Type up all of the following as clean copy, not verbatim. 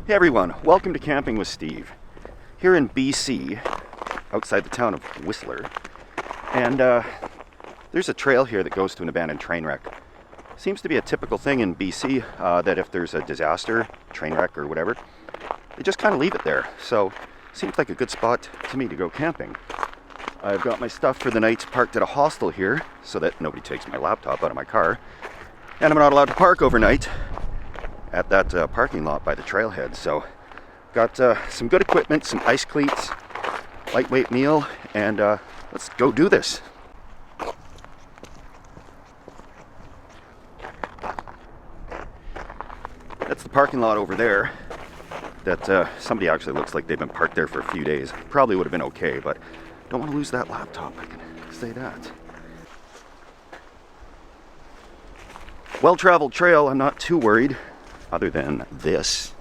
Hey everyone, welcome to Camping with Steve. Here in BC, outside the town of Whistler, and there's a trail here that goes to an abandoned train wreck. Seems to be a typical thing in BC that if there's a disaster, train wreck or whatever, they just kind of leave it there. So, seems like a good spot to me to go camping. I've got my stuff for the night parked at a hostel here so that nobody takes my laptop out of my car. And I'm not allowed to park overnight at that parking lot by the trailhead. So got some good equipment, some ice cleats, lightweight meal, and let's go do this. That's the parking lot over there that somebody actually looks like they've been parked there for a few days. Probably would have been okay, but don't want to lose that laptop, I can say that. Well-traveled trail, I'm not too worried. Other than this.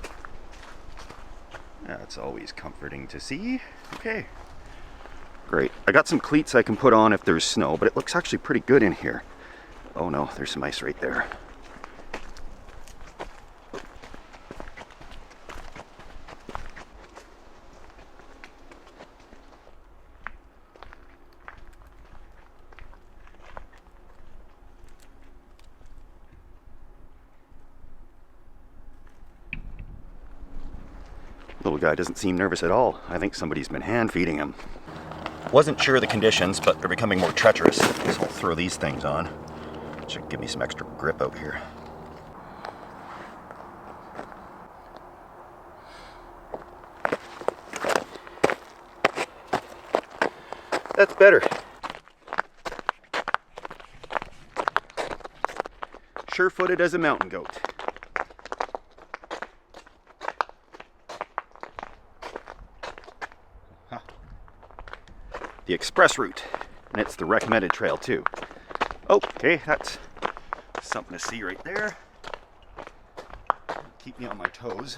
That's always comforting to see. Okay. Great. I got some cleats I can put on if there's snow, but it looks actually pretty good in here. Oh no, there's some ice right there. Little guy doesn't seem nervous at all. I think somebody's been hand feeding him. Wasn't sure of the conditions, but they're becoming more treacherous, so I'll throw these things on. Should give me some extra grip out here. That's better. Sure-footed as a mountain goat. The express route, and it's the recommended trail too. Okay, that's something to see right there. Keep me on my toes.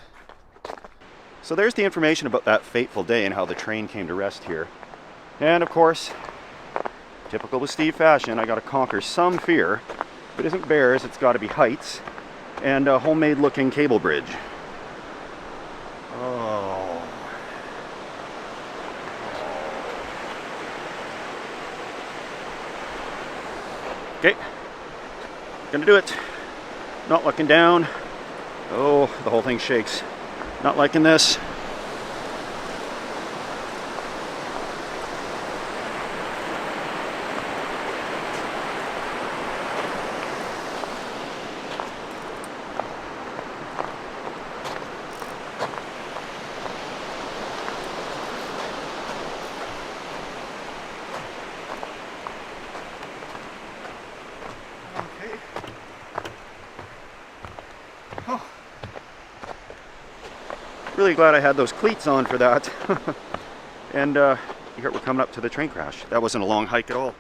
So there's the information about that fateful day and how the train came to rest here. And of course, typical with Steve fashion, I gotta conquer some fear. If it isn't bears, it's gotta be heights and a homemade looking cable bridge. Okay, gonna do it. Not looking down. Oh, the whole thing shakes. Not liking this. Really glad I had those cleats on for that. And here we're coming up to the train crash. That wasn't a long hike at all.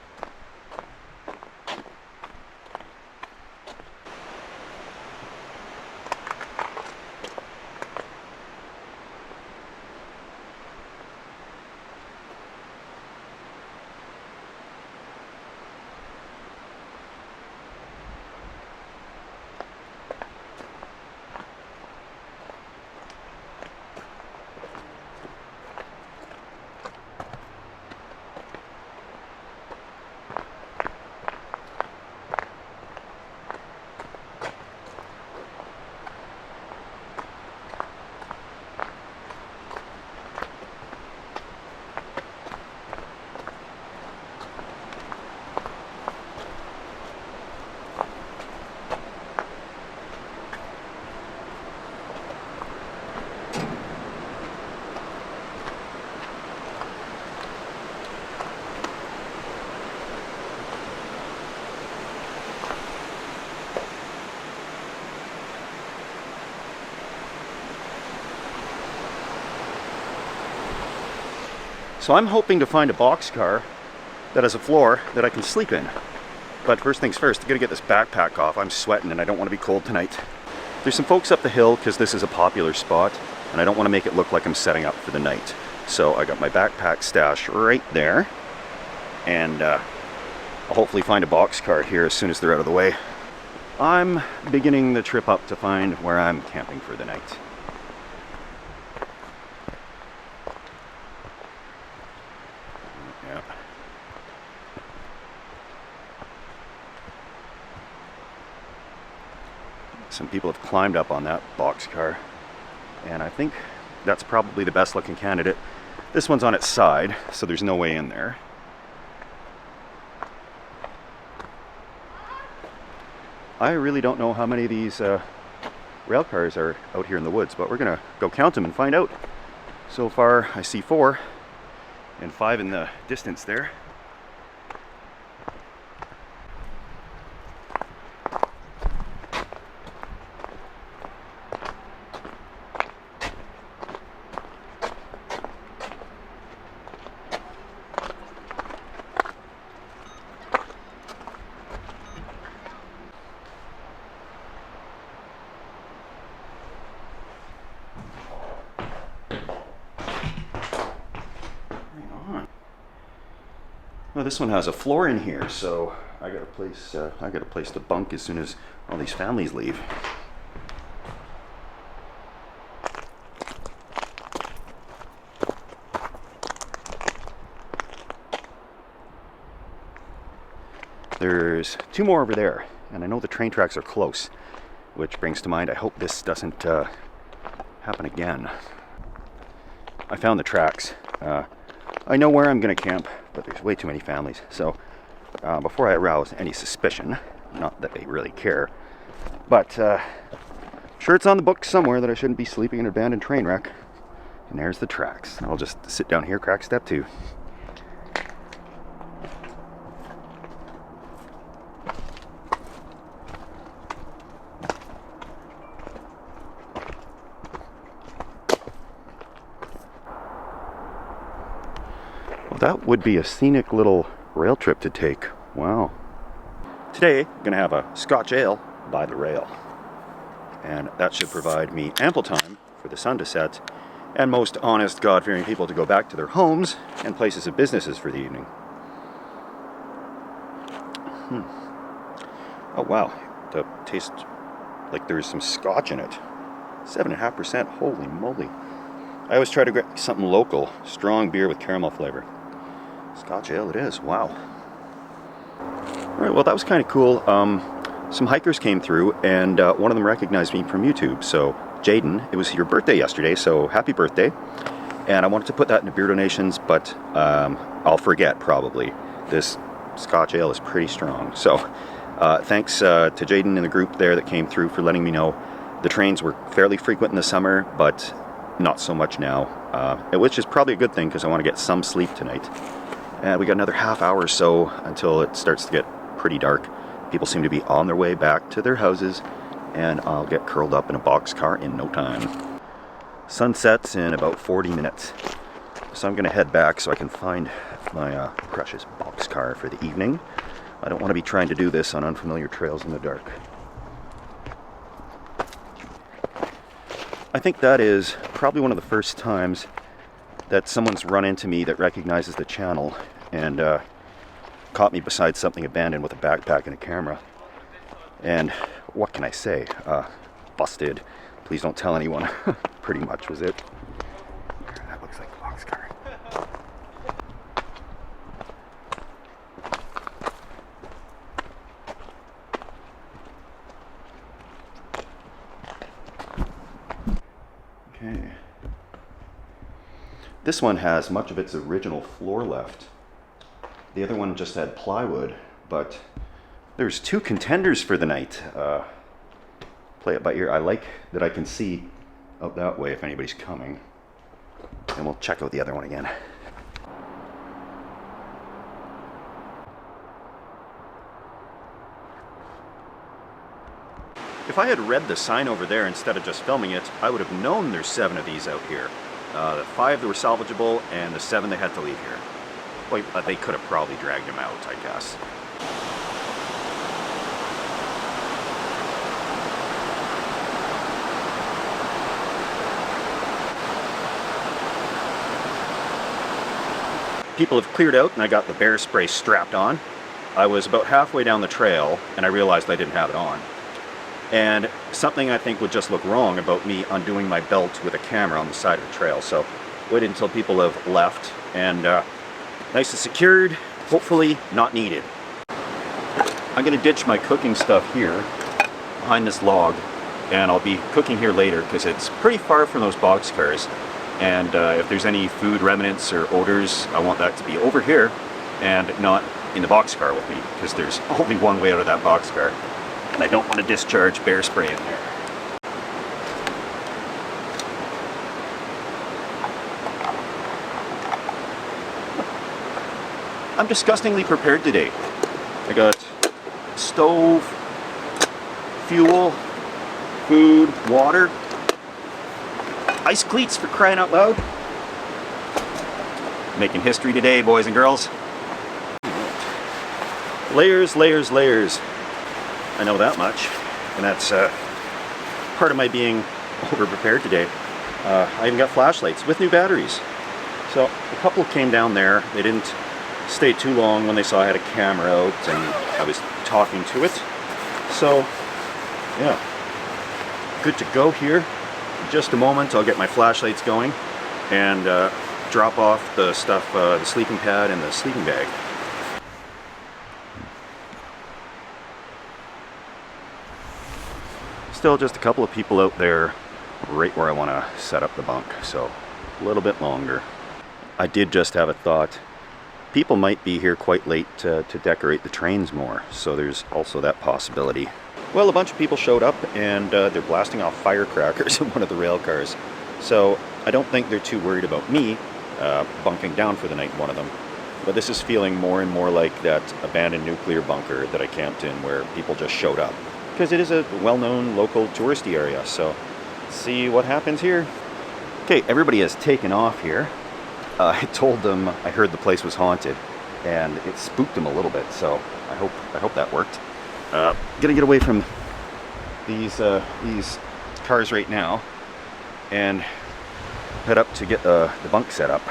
So I'm hoping to find a boxcar that has a floor that I can sleep in. But first things first, I gotta get this backpack off. I'm sweating and I don't want to be cold tonight. There's some folks up the hill because this is a popular spot and I don't want to make it look like I'm setting up for the night. So I got my backpack stashed right there, and I'll hopefully find a boxcar here as soon as they're out of the way. I'm beginning the trip up to find where I'm camping for the night. Some people have climbed up on that boxcar, and I think that's probably the best looking candidate. This one's on its side, so there's no way in there. I really don't know how many of these rail cars are out here in the woods, but we're gonna go count them and find out. So far I see 4 and 5 in the distance there. Well, this one has a floor in here, so I got a place to bunk as soon as all these families leave. There's 2 more over there, and I know the train tracks are close, which brings to mind I hope this doesn't happen again. I found the tracks. I know where I'm going to camp, but there's way too many families. So before I arouse any suspicion, not that they really care, but sure it's on the book somewhere that I shouldn't be sleeping in an abandoned train wreck. And there's the tracks. I'll just sit down here, crack step 2. That would be a scenic little rail trip to take. Wow. Today, I'm going to have a Scotch ale by the rail. And that should provide me ample time for the sun to set and most honest, God-fearing people to go back to their homes and places of businesses for the evening. Oh, wow. It tastes like there's some Scotch in it. 7.5%. Holy moly. I always try to get something local. Strong beer with caramel flavor. Scotch ale it is. Wow. Alright, well that was kind of cool. Some hikers came through and one of them recognized me from YouTube. So Jaden, it was your birthday yesterday, so happy birthday. And I wanted to put that into beer donations, but I'll forget probably. This Scotch ale is pretty strong. So thanks to Jaden and the group there that came through for letting me know. The trains were fairly frequent in the summer, but not so much now, which is probably a good thing because I want to get some sleep tonight. And we got another half hour or so until it starts to get pretty dark. People seem to be on their way back to their houses, and I'll get curled up in a boxcar in no time. Sun sets in about 40 minutes. So I'm going to head back so I can find my precious boxcar for the evening. I don't want to be trying to do this on unfamiliar trails in the dark. I think that is probably one of the first times that someone's run into me that recognizes the channel and caught me beside something abandoned with a backpack and a camera. And what can I say? Busted. Please don't tell anyone. Pretty much was it. That looks like a boxcar. Okay. This one has much of its original floor left. The other one just had plywood, but there's 2 contenders for the night. Play it by ear. I like that I can see out that way if anybody's coming. And we'll check out the other one again. If I had read the sign over there instead of just filming it, I would have known there's 7 of these out here. The 5 that were salvageable, and the 7 they had to leave here. Well, they could have probably dragged them out, I guess. People have cleared out, and I got the bear spray strapped on. I was about halfway down the trail, and I realized I didn't have it on. And something I think would just look wrong about me undoing my belt with a camera on the side of the trail. So waited until people have left, and nice and secured, hopefully not needed. I'm gonna ditch my cooking stuff here behind this log and I'll be cooking here later because it's pretty far from those boxcars. And if there's any food remnants or odors, I want that to be over here and not in the boxcar with me, because there's only one way out of that boxcar, and I don't want to discharge bear spray in there. I'm disgustingly prepared today. I got stove, fuel, food, water, ice cleats for crying out loud. Making history today, boys and girls. Layers, layers, layers. I know that much, and that's part of my being over-prepared today. I even got flashlights with new batteries. So a couple came down there. They didn't stay too long when they saw I had a camera out and I was talking to it. So, yeah, good to go here. In just a moment, I'll get my flashlights going and drop off the stuff, the sleeping pad and the sleeping bag. Still just a couple of people out there right where I want to set up the bunk, so a little bit longer. I did just have a thought. People might be here quite late to decorate the trains more, so there's also that possibility. Well, a bunch of people showed up and they're blasting off firecrackers in one of the rail cars. So I don't think they're too worried about me bunking down for the night in one of them. But this is feeling more and more like that abandoned nuclear bunker that I camped in where people just showed up. Because it is a well-known local touristy area, so let's see what happens here. Okay, everybody has taken off here. I told them I heard the place was haunted, and it spooked them a little bit. So I hope that worked. Gonna get away from these cars right now, and head up to get the bunk set up.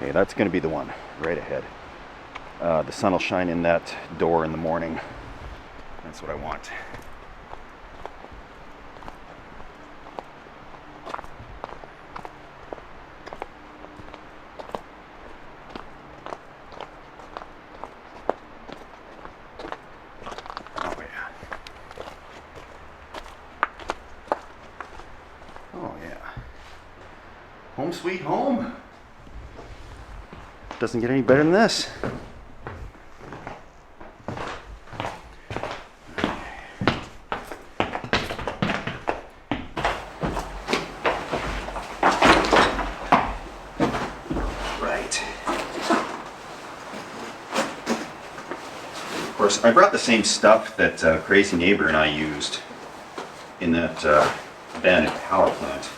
Okay, that's going to be the one right ahead. The sun will shine in that door in the morning. That's what I want. Oh yeah. Oh yeah. Home sweet home. Doesn't get any better than this. Right. Of course, I brought the same stuff that Crazy Neighbor and I used in that abandoned power plant.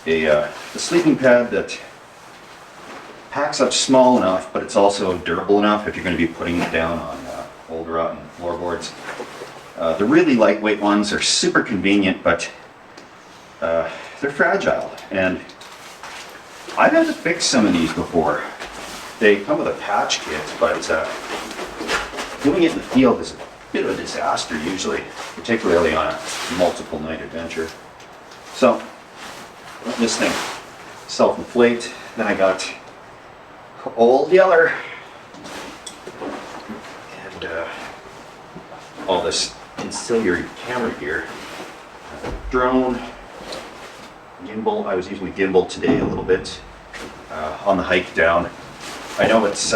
A sleeping pad that packs up small enough, but it's also durable enough if you're going to be putting it down on old rotten floorboards. The really lightweight ones are super convenient, but they're fragile, and I've had to fix some of these before. They come with a patch kit, but doing it in the field is a bit of a disaster usually, particularly on a multiple night adventure. So let this thing self-inflate. Then I got Old Yeller and all this ancillary camera gear. Drone, gimbal. I was using the gimbal today a little bit on the hike down. I know it's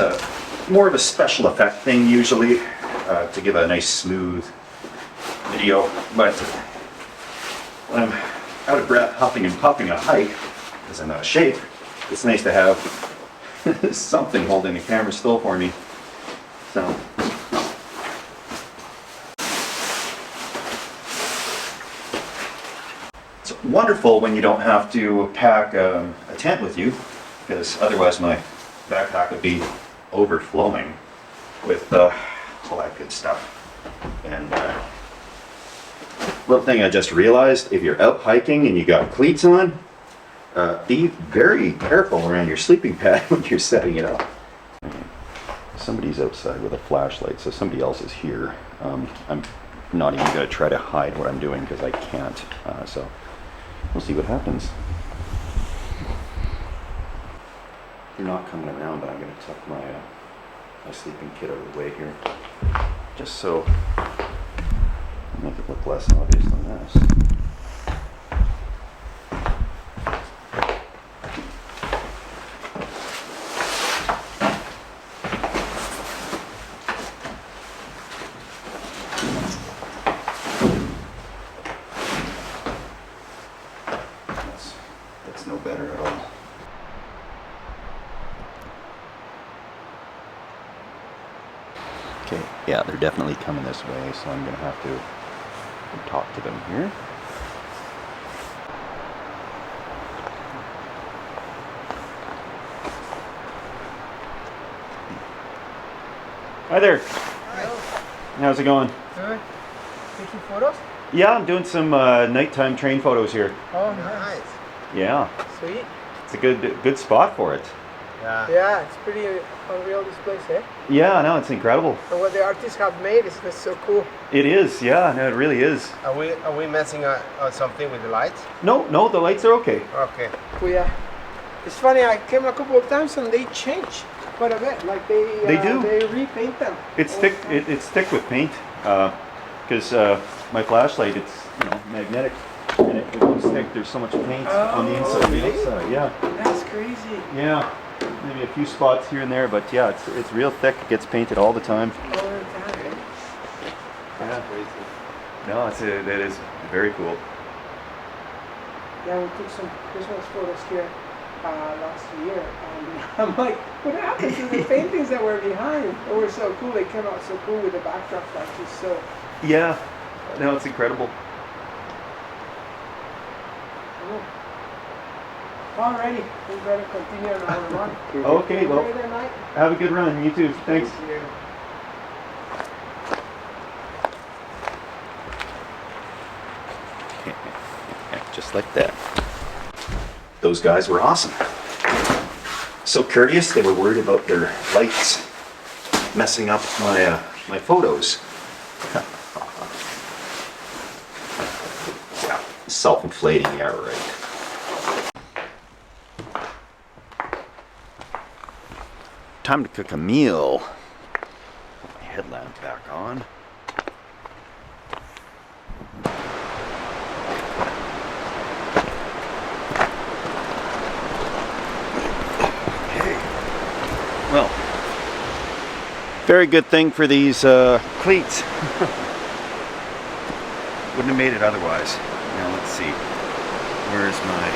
more of a special effect thing usually to give a nice smooth video, but when I'm out of breath, huffing and puffing a hike, because I'm out of shape, it's nice to have something holding the camera still for me. So, it's wonderful when you don't have to pack a tent with you, because otherwise my backpack would be overflowing with all that good stuff. And Little thing I just realized, if you're out hiking and you got cleats on, be very careful around your sleeping pad when you're setting it up. Somebody's outside with a flashlight, so somebody else is here. I'm not even going to try to hide what I'm doing because I can't. So we'll see what happens. They're not coming around, but I'm going to tuck my sleeping kit out of the way here, just so make it look less obvious than this. That's no better at all. Okay, yeah, they're definitely coming this way, so I'm going to have to talk to them here. Hi there. Hello. How's it going? Good. Taking photos? Yeah, I'm doing some nighttime train photos here. Oh, nice. Yeah, Sweet. it's a good spot for it. Yeah, it's pretty unreal, this place, eh? Yeah, no, it's incredible. And what the artists have made is just so cool. It is, yeah, no, it really is. Are we messing on something with the lights? No, the lights are okay. Okay. Cool, yeah. It's funny, I came a couple of times and they change quite a bit. Like They do. They repaint them. It's thick with paint, because my flashlight, it's magnetic, and it won't stick. There's so much paint on the inside and the outside. Yeah. That's crazy. Yeah. Maybe a few spots here and there, but yeah, it's real thick. It gets painted all the time. All the time, eh? Yeah. No, that is very cool. Yeah, we took some Christmas photos here last year, and I'm like, what happened to the paintings that were behind? They were so cool. They came out so cool with the backdrop, like just so. Yeah. No, it's incredible. Cool. Alrighty, we better continue on our run. Okay, well, Enjoy the night. have a good run. You too. Thanks. Thank you. Just like that. Those guys were awesome. So courteous, they were worried about their lights messing up my photos. Yeah, self-inflating, yeah, right. Time to cook a meal. Put my headlamp back on. Well, very good thing for these cleats. Wouldn't have made it otherwise. Now let's see. Where's my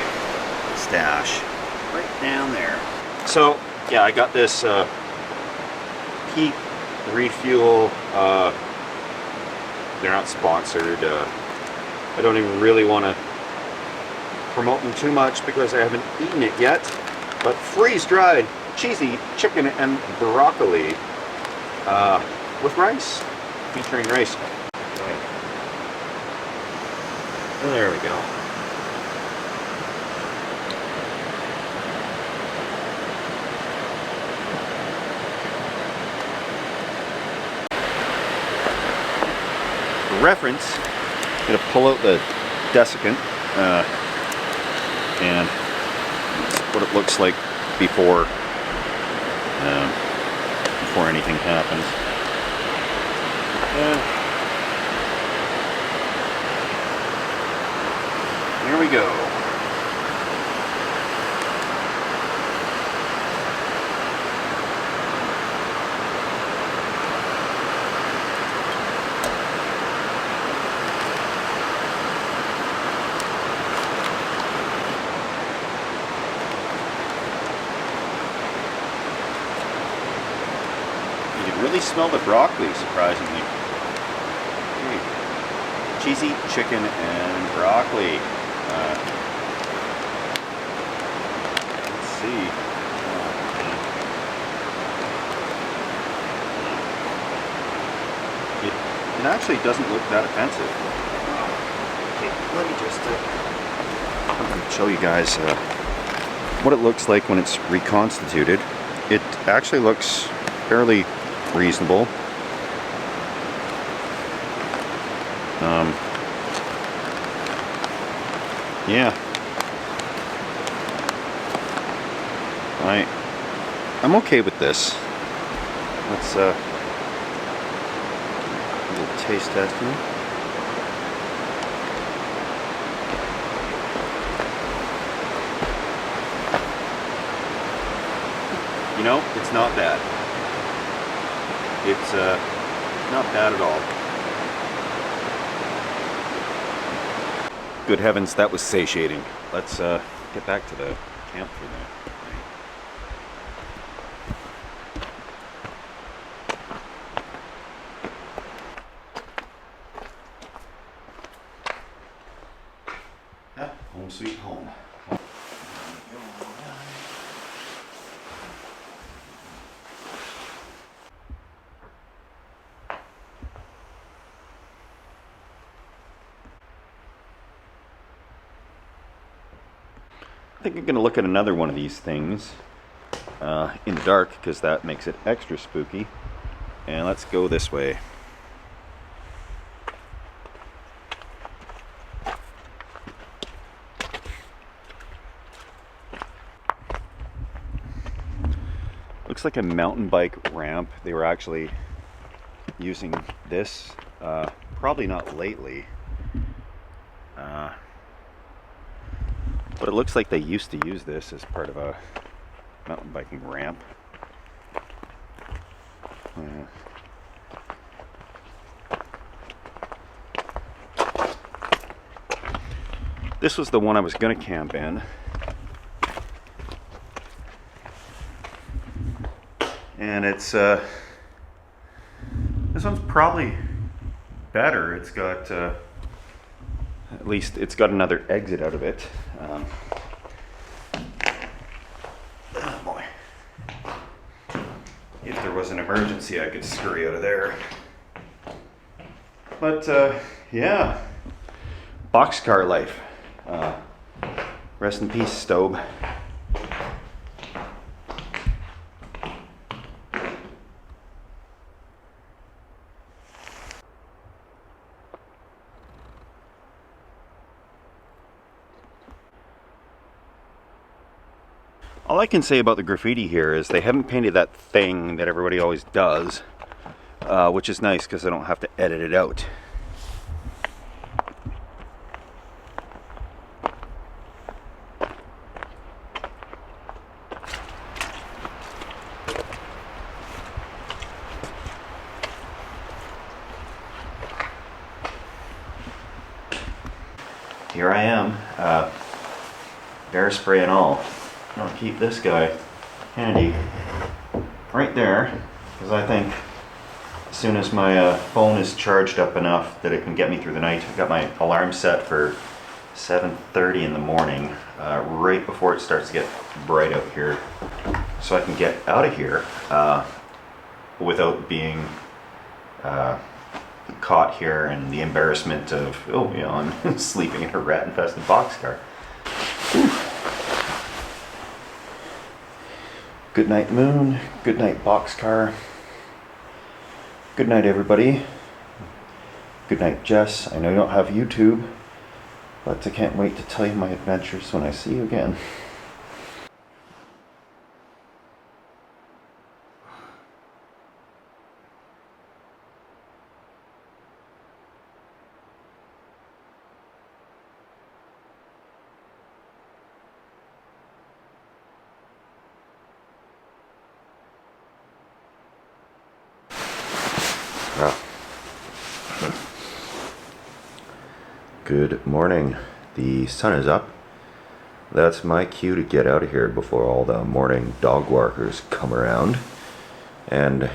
stash? Right down there. So, yeah, I got this Peak Refuel. They're not sponsored. I don't even really want to promote them too much because I haven't eaten it yet. But freeze-dried cheesy chicken and broccoli with rice, featuring rice. There we go. For reference, I'm going to pull out the desiccant and what it looks like before anything happens. Here we go. You can really smell the broccoli, surprisingly. Okay. Cheesy chicken and broccoli. Let's see. It actually doesn't look that offensive. let me just I'm going to show you guys what it looks like when it's reconstituted. It actually looks fairly reasonable. Yeah, I'm okay with this. Let's a little taste testing. You know, it's not bad. It's not bad at all. Good heavens, that was satiating. Let's get back to the camp for the night. Home sweet home. I think I'm going to look at another one of these things in the dark, because that makes it extra spooky. And let's go this way. Looks like a mountain bike ramp. They were actually using this, probably not lately. But it looks like they used to use this as part of a mountain biking ramp. This was the one I was going to camp in. And it's, this one's probably better. It's got, at least it's got another exit out of it. Oh boy. If there was an emergency, I could scurry out of there. But yeah, boxcar life. Rest in peace, Stobe. All I can say about the graffiti here is they haven't painted that thing that everybody always does, which is nice because I don't have to edit it out. Here I am, bear spray and all. I'll keep this guy handy right there, because I think as soon as my phone is charged up enough that it can get me through the night. I've got my alarm set for 7:30 in the morning, right before it starts to get bright out here, so I can get out of here without being caught here and the embarrassment of, oh yeah, I'm sleeping in a rat-infested boxcar. Whew. Good night, moon. Good night, boxcar. Good night, everybody. Good night, Jess. I know you don't have YouTube, but I can't wait to tell you my adventures when I see you again. Good morning. The sun is up. That's my cue to get out of here before all the morning dog walkers come around. And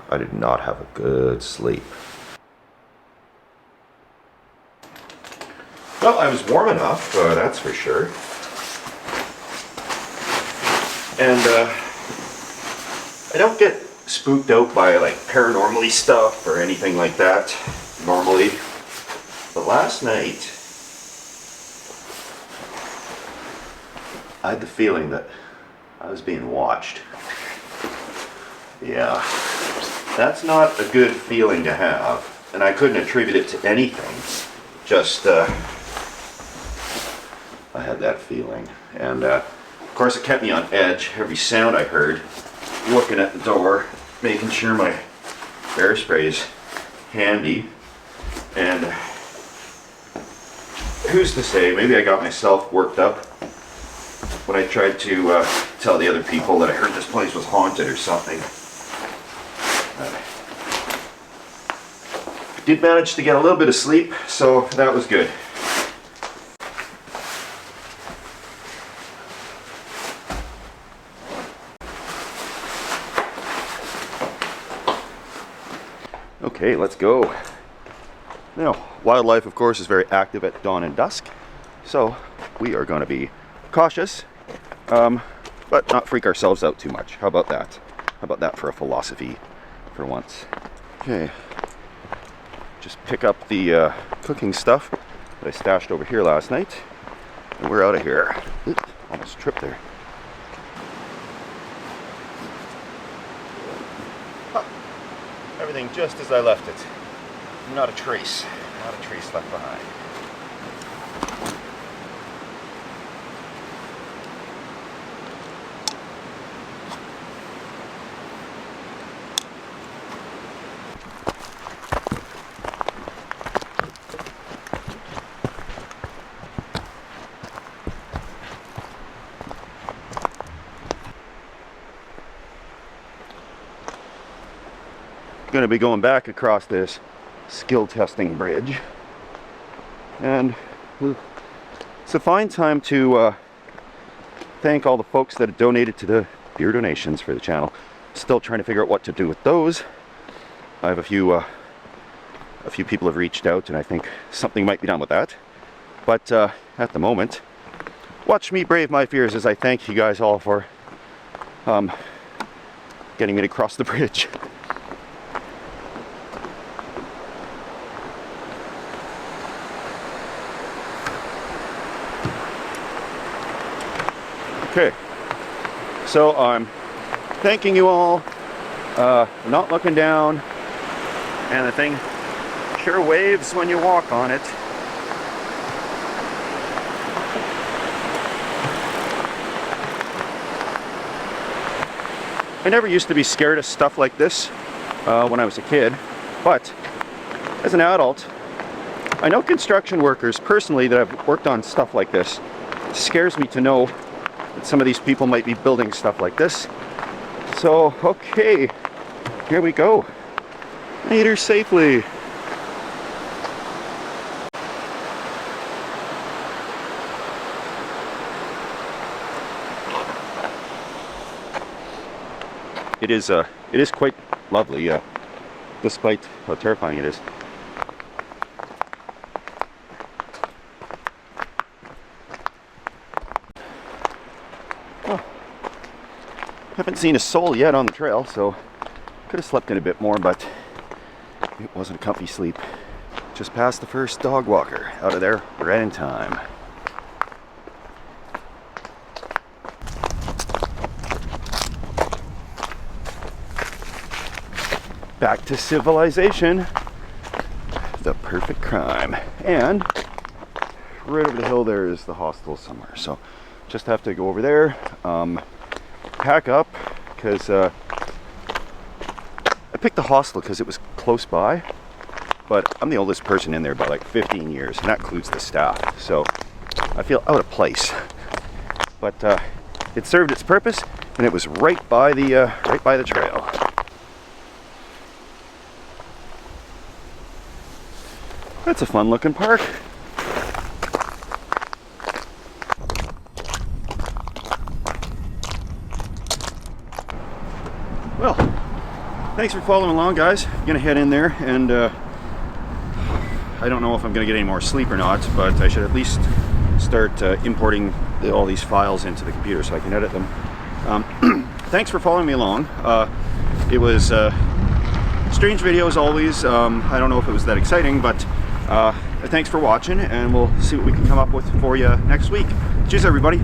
I did not have a good sleep. Well, I was warm enough, that's for sure. And I don't get spooked out by like paranormally stuff or anything like that normally. But last night, I had the feeling that I was being watched. Yeah, that's not a good feeling to have, and I couldn't attribute it to anything. Just, I had that feeling, and of course it kept me on edge. Every sound I heard, looking at the door, making sure my bear spray's handy, and who's to say, maybe I got myself worked up when I tried to tell the other people that I heard this place was haunted or something. I did manage to get a little bit of sleep, so that was good. Okay, let's go. Now, wildlife, of course, is very active at dawn and dusk, so we are going to be cautious, but not freak ourselves out too much. How about that? How about that for a philosophy for once? Okay, just pick up the cooking stuff that I stashed over here last night, and we're out of here. Oops, almost tripped there. Everything just as I left it. Not a trace left behind. Going to be going back across this skill testing bridge, and it's a fine time to thank all the folks that have donated to the beer donations for the channel. Still trying to figure out what to do with those. I have a few people have reached out, and I think something might be done with that, but at the moment, watch me brave my fears as I thank you guys all for getting me to cross the bridge. Okay, so I'm thanking you all, not looking down, and the thing sure waves when you walk on it. I never used to be scared of stuff like this when I was a kid, but as an adult, I know construction workers personally that have worked on stuff like this. It scares me to know that some of these people might be building stuff like this. So, okay, here we go. Made her safely. It is quite lovely, despite how terrifying it is. Haven't seen a soul yet on the trail, so could have slept in a bit more, but it wasn't a comfy sleep. Just past the first dog walker. Out of there right in time. Back to civilization. The perfect crime. And right over the hill there is the hostel somewhere, so just have to go over there. Pack up, because I picked the hostel because it was close by, but I'm the oldest person in there by like 15 years, and that includes the staff, so I feel out of place. But it served its purpose, and it was right by the trail. That's a fun looking park. Well, thanks for following along, guys. I'm gonna head in there, and I don't know if I'm gonna get any more sleep or not, but I should at least start importing all these files into the computer so I can edit them. Thanks for following me along. It was a strange video as always. I don't know if it was that exciting, but thanks for watching, and we'll see what we can come up with for you next week. Cheers, everybody.